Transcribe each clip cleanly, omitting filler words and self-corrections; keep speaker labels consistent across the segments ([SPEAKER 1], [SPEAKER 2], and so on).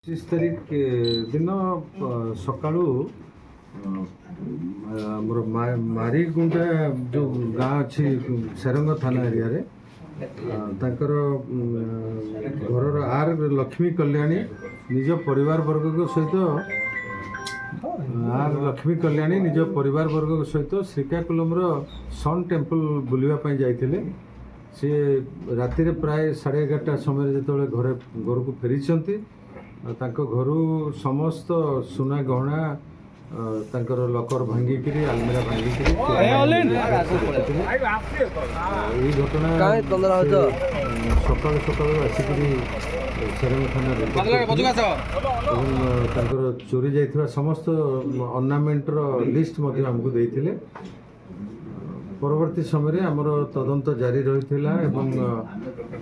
[SPEAKER 1] 25 ତାରିଖ ଦିନ ସକାଳୁ ଆମର ମାରିଗୁଣ୍ଡା ଯେଉଁ ଗାଁ ଅଛି ସେରଙ୍ଗ ଥାନା ଏରିଆରେ ତାଙ୍କର ଘରର ଆର୍ ଲକ୍ଷ୍ମୀ କଲ୍ୟାଣୀ ନିଜ ପରିବାର ବର୍ଗଙ୍କ ସହିତ ନିଜ ପରିବାର ବର୍ଗଙ୍କ ସହିତ ଶ୍ରୀକାକୁଲମର ସନ୍ ଟେମ୍ପଲ୍ ବୁଲିବା ପାଇଁ ଯାଇଥିଲେ। ସେ ରାତିରେ ପ୍ରାୟ 11:30 ସମୟରେ ଯେତେବେଳେ ଘରକୁ ଫେରିଛନ୍ତି ତାଙ୍କ ଘରୁ ସମସ୍ତ ସୁନା ଗହଣା ତାଙ୍କର ଲକର ଭାଙ୍ଗିକିରି ଆଲମିରା ଭାଙ୍ଗିକିରି ଏଇ ଘଟଣା ସକାଳୁ ସକାଳୁ ଆସିକିରି ସେରଙ୍ଗ ଥାନାରେ ଏବଂ ତାଙ୍କର ଚୋରି ଯାଇଥିବା ସମସ୍ତ ଅର୍ଣ୍ଣାମେଣ୍ଟର ଲିଷ୍ଟ ମଧ୍ୟ ଆମକୁ ଦେଇଥିଲେ। ପରବର୍ତ୍ତୀ ସମୟରେ ଆମର ତଦନ୍ତ ଜାରି ରହିଥିଲା ଏବଂ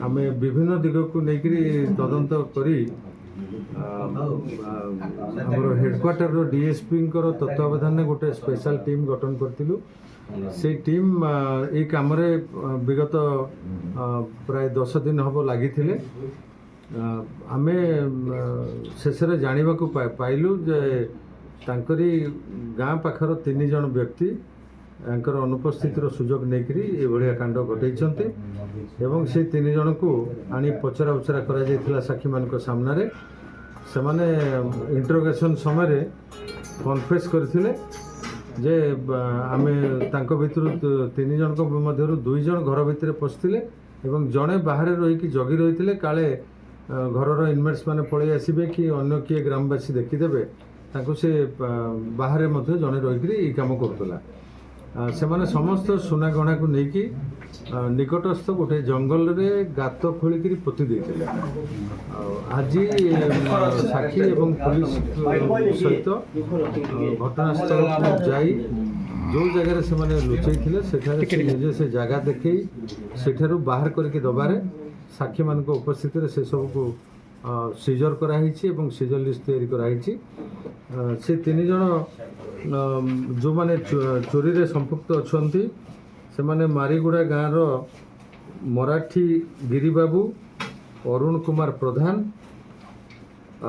[SPEAKER 1] ଆମେ ବିଭିନ୍ନ ଦିଗକୁ ନେଇକରି ତଦନ୍ତ କରି ଆମର ହେଡ଼କ୍ୱାର୍ଟରର ଡିଏସ୍ପିଙ୍କର ତତ୍ତ୍ୱାବଧାନରେ ଗୋଟେ ସ୍ପେଶାଲ ଟିମ୍ ଗଠନ କରିଥିଲୁ। ସେଇ ଟିମ୍ ଏଇ କାମରେ ବିଗତ ପ୍ରାୟ 10 ଦିନ ହେବ ଲାଗିଥିଲେ। ଆମେ ଶେଷରେ ଜାଣିବାକୁ ପାଇଲୁ ଯେ ତାଙ୍କରି ଗାଁ ପାଖର 3 ଜଣ ବ୍ୟକ୍ତି ତାଙ୍କର ଅନୁପସ୍ଥିତିର ସୁଯୋଗ ନେଇକରି ଏଭଳିଆ କାଣ୍ଡ ଘଟାଇଛନ୍ତି ଏବଂ ସେ 3 ଜଣଙ୍କୁ ଆଣି ପଚରା ଉଚରା କରାଯାଇଥିଲା ସାକ୍ଷୀମାନଙ୍କ ସାମ୍ନାରେ। ସେମାନେ ଇଣ୍ଟରୋଗେସନ୍ ସମୟରେ କନଫେସ୍ କରିଥିଲେ ଯେ ଆମେ ତାଙ୍କ ଭିତରୁ 3 ଜଣଙ୍କ ମଧ୍ୟରୁ 2 ଜଣ ଘର ଭିତରେ ପଶିଥିଲେ ଏବଂ ଜଣେ ବାହାରେ ରହିକି ଜଗି ରହିଥିଲେ କାଳେ ଘରର ଇନମେଟ୍ସ ମାନେ ପଳେଇ ଆସିବେ କି ଅନ୍ୟ କିଏ ଗ୍ରାମବାସୀ ଦେଖିଦେବେ। ତାଙ୍କୁ ସେ ବାହାରେ ମଧ୍ୟ ଜଣେ ରହିକରି ଏଇ କାମ କରୁଥିଲା। ସେମାନେ ସମସ୍ତ ସୁନା ଗହଣାକୁ ନେଇକି ନିକଟସ୍ଥ ଗୋଟେ ଜଙ୍ଗଲରେ ଗାତ ଖୋଳିକିରି ପୋତି ଦେଇଥିଲେ। ଆଜି ସାକ୍ଷୀ ଏବଂ ପୁଲିସ ସହିତ ଘଟଣାସ୍ଥଳକୁ ଯାଇ ଯେଉଁ ଜାଗାରେ ସେମାନେ ଲୁଚେଇଥିଲେ ସେଠାରେ ନିଜେ ସେ ଜାଗା ଦେଖେଇ ସେଠାରୁ ବାହାର କରିକି ଦେବାରେ ସାକ୍ଷୀମାନଙ୍କ ଉପସ୍ଥିତିରେ ସେସବୁକୁ ସିଜର କରାହେଇଛି ଏବଂ ସିଜର ଲିଷ୍ଟ ତିଆରି କରାହେଇଛି। ସେ 3 ଜଣ ଯେଉଁମାନେ ଚୋରିରେ ସମ୍ପୃକ୍ତ ଅଛନ୍ତି ସେମାନେ ମାରିଗୁଡ଼ା ଗାଁର ମରାଠୀ ଗିରିବାବୁ, ଅରୁଣ କୁମାର ପ୍ରଧାନ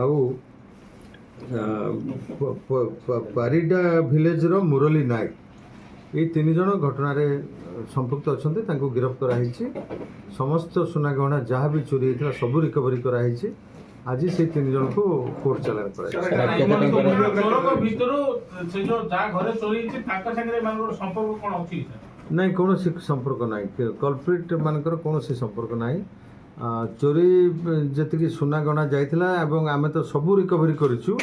[SPEAKER 1] ଆଉ ପାରିଡା ଭିଲେଜର ମୁରଲୀ ନାୟକ। ଏଇ 3 ଜଣ ଘଟଣାରେ ସମ୍ପୃକ୍ତ ଅଛନ୍ତି। ତାଙ୍କୁ ଗିରଫ କରାହେଇଛି। ସମସ୍ତ ସୁନା ଗହଣା ଯାହା ବି ଚୋରି ହେଇଥିଲା ସବୁ ରିକଭରି କରାହେଇଛି। ଆଜି ସେଇ 3 ଜଣଙ୍କୁ କୋର୍ଟ ଚାଲାଣ କରାଯାଇଛି। ନାଇଁ, କୌଣସି ସମ୍ପର୍କ ନାହିଁ। କଲପ୍ରିଟ୍ ମାନଙ୍କର କୌଣସି ସମ୍ପର୍କ ନାହିଁ। ଚୋରି ଯେତିକି ସୁନା ଗହଣା ଯାଇଥିଲା ଏବଂ ଆମେ ତ ସବୁ ରିକଭରି କରିଛୁ,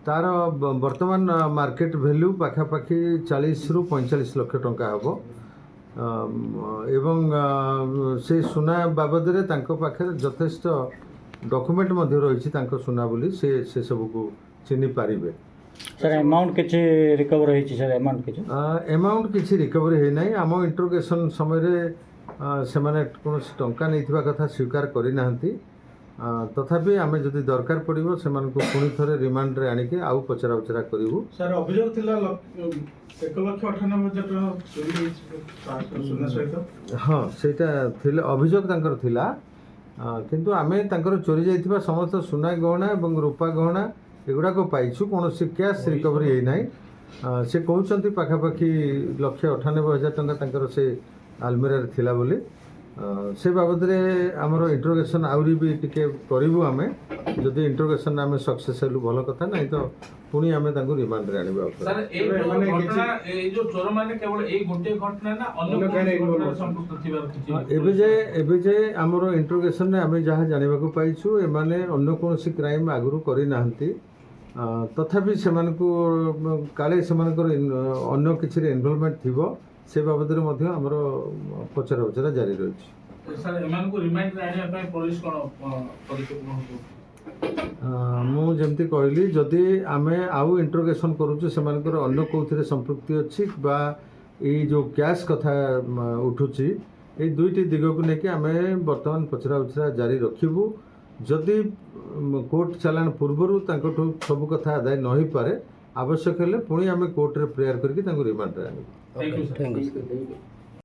[SPEAKER 1] ତାର ବର୍ତ୍ତମାନ ମାର୍କେଟ ଭ୍ୟାଲ୍ୟୁ ପାଖାପାଖି 40ରୁ 45 ଲକ୍ଷ ଟଙ୍କା ହେବ ଏବଂ ସେ ସୁନା ବାବଦରେ ତାଙ୍କ ପାଖରେ ଯଥେଷ୍ଟ ଡକୁମେଣ୍ଟ ମଧ୍ୟ ରହିଛି ତାଙ୍କ ସୁନା ବୋଲି ସେ ସବୁକୁ ଚିହ୍ନି ପାରିବେ।
[SPEAKER 2] ସାର୍ ଆମାଉଣ୍ଟ କିଛି ରିକଭର ହେଇଛି? ସାର୍
[SPEAKER 1] ଆମାଉଣ୍ଟ କିଛି ରିକଭରି ହେଇନାହିଁ। ଆମ ଇଣ୍ଟରୋଗେସନ୍ ସମୟରେ ସେମାନେ କୌଣସି ଟଙ୍କା ନେଇଥିବା କଥା ସ୍ୱୀକାର କରିନାହାନ୍ତି। ତଥାପି ଆମେ ଯଦି ଦରକାର ପଡ଼ିବ ସେମାନଙ୍କୁ ପୁଣି ଥରେ ରିମାଣ୍ଡରେ ଆଣିକି ଆଉ ପଚରା ଉଚରା କରିବୁ।
[SPEAKER 3] ସାର୍ ଅଭିଯୋଗ ଥିଲା 1,98,000 ଟଙ୍କା ଚୋରି ହେଇଛି ସୁନା ସହିତ।
[SPEAKER 1] ହଁ, ସେଇଟା ଥିଲା ଅଭିଯୋଗ ତାଙ୍କର ଥିଲା, କିନ୍ତୁ ଆମେ ତାଙ୍କର ଚୋରି ଯାଇଥିବା ସମସ୍ତ ସୁନା ଗହଣା ଏବଂ ରୂପା ଗହଣା ଏଗୁଡ଼ାକ ପାଇଛୁ। କୌଣସି କ୍ୟାସ୍ ରିକଭରି ହେଇନାହିଁ। ସେ କହୁଛନ୍ତି ପାଖାପାଖି 1,98,000 ଟଙ୍କା ତାଙ୍କର ସେ ଆଲମିରାରେ ଥିଲା ବୋଲି। ସେ ବାବଦରେ ଆମର ଇଣ୍ଟରୋଗେସନ୍ ଆହୁରି ବି ଟିକେ କରିବୁ। ଆମେ ଯଦି ଇଣ୍ଟରୋଗେସନ୍ ଆମେ ସକ୍ସେସ୍ ହେଲୁ ଭଲ କଥା, ନାହିଁ ତ ପୁଣି ଆମେ ତାଙ୍କୁ ରିମାଣ୍ଡରେ ଆଣିବା। ଏବେ ଯେ ଆମର ଇଣ୍ଟରୋଗେସନ୍ରେ ଆମେ ଯାହା ଜାଣିବାକୁ ପାଇଛୁ ଏମାନେ ଅନ୍ୟ କୌଣସି କ୍ରାଇମ୍ ଆଗରୁ କରିନାହାନ୍ତି। ତଥାପି ସେମାନଙ୍କୁ କାଳେ ସେମାନଙ୍କର ଅନ୍ୟ କିଛିରେ ଇନଭଲଭମେଣ୍ଟ ଥିବ ସେ ବାବଦରେ ମଧ୍ୟ ଆମର ପଚରା ଉଚରା ଜାରି ରହିଛି। ମୁଁ ଯେମିତି କହିଲି, ଯଦି ଆମେ ଆଉ ଇଣ୍ଟରୋଗେସନ୍ କରୁଛୁ ସେମାନଙ୍କର ଅନ୍ୟ କେଉଁଥିରେ ସମ୍ପୃକ୍ତି ଅଛି ବା ଏଇ ଯେଉଁ କ୍ୟାସ୍ କଥା ଉଠୁଛି, ଏଇ 2ଟି ଦିଗକୁ ନେଇକି ଆମେ ବର୍ତ୍ତମାନ ପଚରା ଉଚରା ଜାରି ରଖିବୁ। ଯଦି କୋର୍ଟ ଚାଲାଣ ପୂର୍ବରୁ ତାଙ୍କଠୁ ସବୁ କଥା ଆଦାୟ ନ ହୋଇପାରେ, ଆବଶ୍ୟକ ହେଲେ ପୁଣି ଆମେ କୋର୍ଟରେ ପ୍ରେୟାର କରିକି ତାଙ୍କୁ ରିମାଣ୍ଡରେ ଆଣିବୁ।
[SPEAKER 2] Thank you.